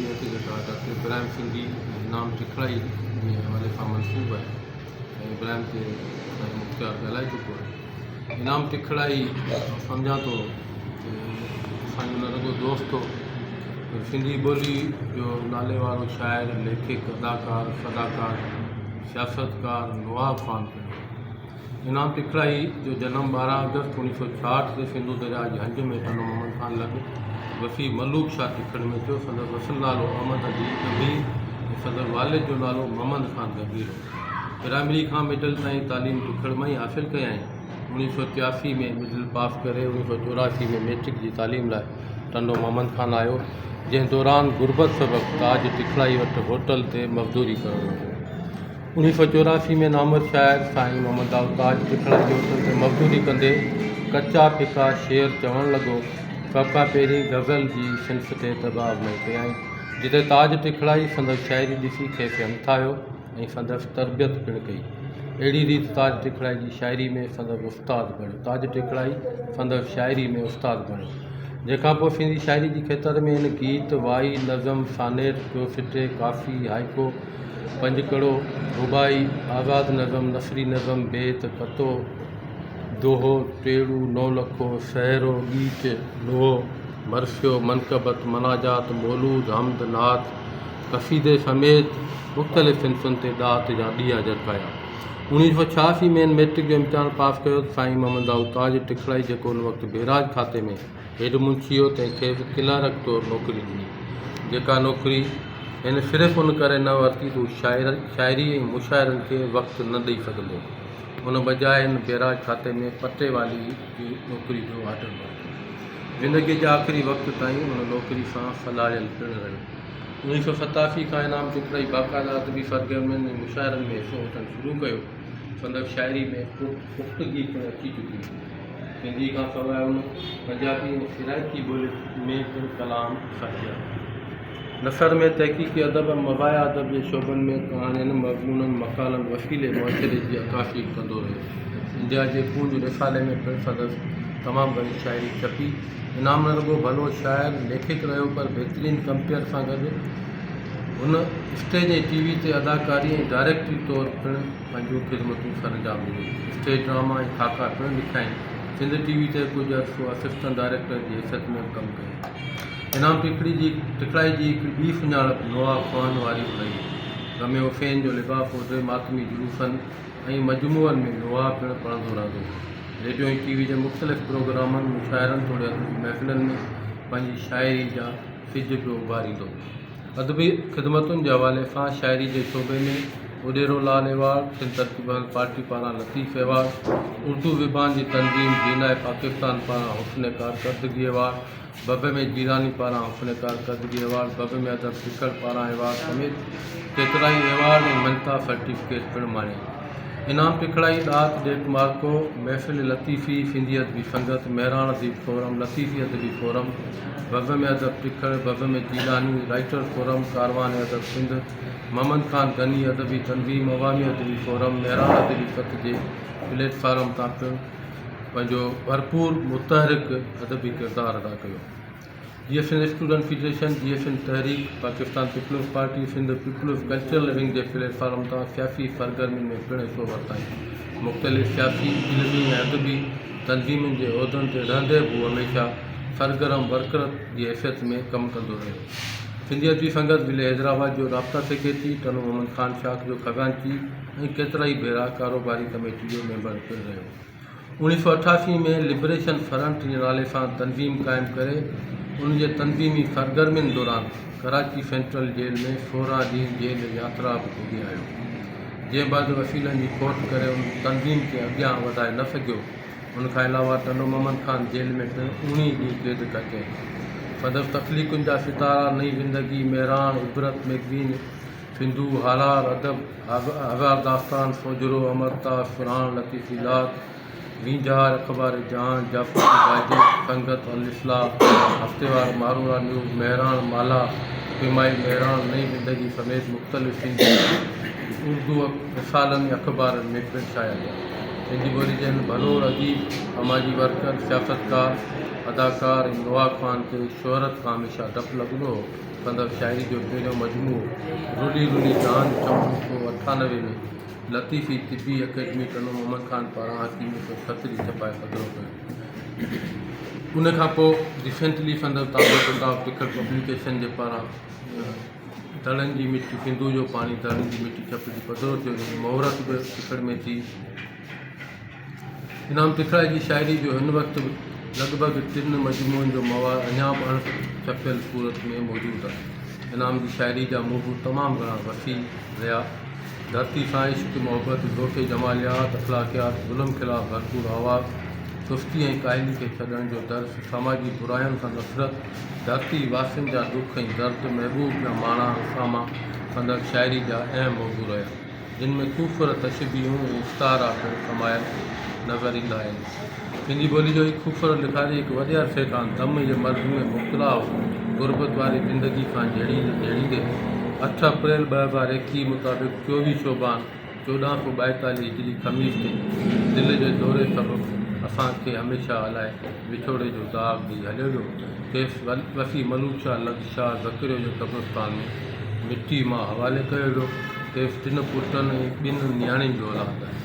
के डॉक्टर इब्राहिम सिंधी इनाम टिखड़ाई जे हवाले सां मनसूब आहे ऐं इब्राहिम ते मुख़्तियार ॻाल्हाए चुको आहे। इनाम टिखड़ाई सम्झां थो कि असांजो न रुॻो दोस्त हो, सिंधी ॿोली जो नाले वारो शाइर, लेखक, अदाकार, सदाकार, सियासतकार नवाब ख़ान पिणु। इनाम टिखड़ाई जो जनम 12 अगस्त 1966 ते सिंधु दरिया जी हंज में टनो मोहम्मद ख़ान लॻ वफ़ी मलूक शाह टिखड़ में थियो। संदसि असुल नालो अहमद अली गंभीर ऐं संदसि वालिद जो नालो मोहम्मद ख़ान गंभीर हो। प्राइमरी खां मिडिल ताईं तालीम टिखड़ मां ई हासिलु कयाईं। 1983 में मिडिल पास करे 1984 में मैट्रिक जी तालीम लाइ टनो मोहम्मद ख़ान आयो, जंहिं दौरान गुरबत सबबि ताज टिखड़ाई वटि होटल ते मज़दूरी करणु लॻो। 1984 में नामवर शाइर साईं मोहम्मद दाऊद ताज टिखड़ाई जे होटल ते मज़दूरी कंदे कचा फिका शेर चवणु लॻो। सभ खां पहिरीं गज़ल जी सिंफ ते तबाह न कयाईं, जिते ताज टिखड़ाई संदसि शाइरी ॾिसी खेसि हिमथायो ऐं संदसि तरबियत पिणु कई। अहिड़ी रीति ताज टिखड़ाई जी शाइरी में संदसि उस्ताद बणियो। ताज टिखड़ाई संदसि शाइरी में उस्ताद बणियो। जंहिंखां पोइ सिंधी शाइरी जी खेतर में हिन गीत, वाई, नज़म, सानेट, चौसिटे, काफ़ी, हाइको, पंजकड़ो, रुबाई, आज़ाद नज़म, नसरी नज़म, बेत, कतो, दोहो, टेड़ू, नौलखो, सहरो, गीत, लोहो, मरसियो, मनकबत, मनाजात, मौलूद, हमद, नात, कसीदे समेत मुख़्तलिफ़ सिंफ़ुनि ते ॾात जा ॾीआ जरकाया। 1986 में मैट्रिक जो इम्तिहान पास कयो। साईं मोहम्मद दाऊद ताज टिखड़ाई, जेको उन वक़्तु बेराज खाते में हेड मुंशी हो, तंहिंखे क्लर्क तौरु नौकरी ॾिनी, जेका नौकरी हिन सिर्फ़ु उन करे न वरिती त शाइरी ऐं मुशाइरनि खे वक़्तु न ॾेई सघंदो। उन बजाए हिन बेराज खाते में पटे वाली जी नौकरी जो ऑर्डर वरितो। ज़िंदगीअ जे आख़िरी वक़्त ताईं उन नौकरी सां सलाहियल पिणु रहियो। 1987 खां इनाम टिखड़ाई बाक़ाइदा अदबी सरगर्मियुनि ऐं मुशाइरनि में हिसो वठणु शुरू कयो। संदसि शाइरी में पुख़्तगी पिणु अची चुकी हुई। सिंधी खां सवाइ उन पंजाबी ऐं सिराइकी ॿोली में पिणु कलाम साखिया। नसर में तहक़ीक़ी अदब, मवाया अदब जे शोबनि में कहाणियुनि, मज़मूननि, मक़ालनि वसीले मुआशिरे जी अकाशी कंदो रहियो। इंडिया जे पूंज रिसाले में पिणु संदसि तमामु घणी शाइरी छपी। इनाम न रुॻो भलो शाइर, लेखक रहियो, पर बहितरीन कंपेयर सां गॾु हुन स्टेज ऐं टीवी ते अदाकारी ऐं डायरेक्टरी तौरु पिणु पंहिंजूं ख़िदमतूं सरअंजाम ॾिनियूं। स्टेज ड्रामा ऐं खाका पिणु लिखाईं। सिंध टीवी ते कुझु अर्सो असिस्टेंट डायरेक्टर जी हैसियत में कमु कयो। इनाम टिखड़ाई जी हिकु ॿी सुञाणप नवाब ख़ान वारी रही। गमे हुसैन जो लिबास ओॾे मातमी जुलूसनि ऐं मजमूअनि में नवाब पिणु पढ़ंदो रहंदो। रेडियो ऐं टीवी जे मुख़्तलिफ़ प्रोग्रामनि, मुशाइरनि, थोरे अदबी महफ़िलनि में पंहिंजी शाइरी जा सिज पियो उभारींदो। अदबी ख़िदमतुनि जे हवाले सां शाइरी जे शोबे में उॾेरो लाल एवार्ड, सिंध तरक़ी पार्टी पारां लतीफ़ एवार्ड, उर्दू ज़बान जी तनज़ीम जीनाए पाकिस्तान पारां हुस्न कारकर्दगी एवार्ड, बबे में जीरानी पारां हुस्न कारकर्दगी एवार्ड, बबे में अदब टिखड़ पारां एवार्ड समेत केतिराई एवार्ड ऐं मनता सर्टिफिकेट पिणु माणिया। इनाम टिखड़ाई ॾात डेक मार्को, महफ़िल लतीफ़ी, सिंधी अदबी संगत, मेहराण अदबी फोरम, लतीफ़ी अदबी फोरम, बबे में अदब टिखड़, बबे में जीलानी, राइटर फोरम, कारवान अदब सिंध, मोहम्मद ख़ान गनी अदबी तनज़ीम, अवामी अदबी फोरम, मेहराण अदबी सत जे प्लेटफार्म तां पिणु पंहिंजो भरपूर मुतहरिक अदबी किरदारु अदा कयो। GFN स्टूडेंट फेडरेशन, GFN तहरीक, Pakistan peoples party, Sindh peoples cultural wing जे प्लेटफार्म तां सियासी सरगर्मियुनि में पिणु हिसो वरिताईं। मुख़्तलिफ़ सियासी, इल्मी ऐं अदबी तनज़ीमुनि जे उहिदनि ते रहंदे बि हमेशह सरगर्म वर्कर जी हैसियत में कमु कंदो रहियो। सिंधी अदबी संगत ज़िले हैदराबाद जो राब्ता सेक्रेटरी, टनो मोहम्मद ख़ान शाख जो ख़ज़ानची ऐं केतिरा ई भेरा कारोबारी कमेटी जो मेंबर पिणु रहियो। 1988 में लिबरेशन फ्रंट जे नाले सां तनज़ीम क़ाइमु करे उन जे तनज़ीमी सरगर्मियुनि दौरान कराची सेंट्रल जेल में 16 ॾींहं जेल यात्रा बि भोॻे आयो। जंहिं बाद वसीलनि जी खोट करे उन तनज़ीम खे अॻियां वधाए न सघियो। उनखां अलावा टनो मोहम्मद ख़ान जेल में पिणु 19 ॾींहं क़ैद कटियईं। संदसि तख़लीक़ुनि जा सितारा, नई ज़िंदगी, मेहरान, इबरत मैगज़ीन, सिंधू, हालार, अदब, हज़ार दास्तान, सोजरो, अमरता, सुराण, लतीफ़ीलात, वींझार, अख़बार जहान, जाफ़र बाइजे, संगत, अल इस्लाह, हफ़्तेवार, मारूरा न्यूज़, मेहरान, माला, पिमाई मेहरान, नई ज़िंदगी समेत मुख़्तलिफ़ सिंधी उर्दू रिसालनि अख़बारनि में पिणु शाया विया। सिंधी ॿोली जे भलोर अदीब, समाजी वर्कर, सियासतकार, अदाकार ऐं नवाब ख़ान खे शोहरत खां हमेशह डपु लॻंदो हो कंदड़ शाइरी जो पहिरियों मजमूओ रुली रुली जान 1998 में लतीफ़ी तिबी अकेडमी टनो मोहम्मद खान पारां हकीमी को खतरी छपाए पधिरो कयो। उन खां पोइ रिसेंटली संदसि ताबो किताब टिकट पब्लिकेशन जे पारां दड़नि जी मिटी सिंधु जो पाणी दड़नि जी मिटी छपजी पधिरो थियो। मुहूरत बि टिकट में थी। इनाम तिखड़ाई जी शाइरी जो हिन वक़्तु लॻभॻि 3 मजमूअनि जो मवाद अञा बि अणछपियल सूरत में मौजूदु आहे। इनाम जी शाइरी जा मौज़ू तमामु घणा वसी रहिया। धरती सां इश्क मोहब्बत ज़ोक़े जमालियात अख़लाक़ियात ज़ुल्म ख़िलाफ़ भरपूर आवाज़ सुस्ती ऐं काहिली खे छॾण जो दर्स समाजी बुरायुनि खां नफ़रत धरती वासियुनि जा दुख ऐं दर्द महबूब जा माणा उसामा कंदड़ शाइरी जा अहम मौज़ू रहिया जिन में ख़ूबसूरत तशबीहूं ऐं इश्तारा पिणु समायल नज़र ईंदा आहिनि। सिंधी ॿोली जो हिकु ख़ूबसूरत लिखारी हिकु वॾे अरसे खां दम जे मर्ज़ में मुब्तला हो। गुरबत वारी ज़िंदगी खां जहिड़ींदे 8 अप्रैल 2021 मुताबिक़ 24 शोबान 1442 हिजरी ख़मीस ते दिलि जे दौरे सबबु असांखे हमेशह हलाए विछोड़े जो दाग़ ॾेई हलियो वियो। खेसि वसी मलूक शाह लग शाह ज़कीरे जो क़ब्रिस्तान में मिटी मां हवाले कयो वियो। खेसि 3 पुटनि ऐं 2 नियाणियुनि जो औलाद आहे।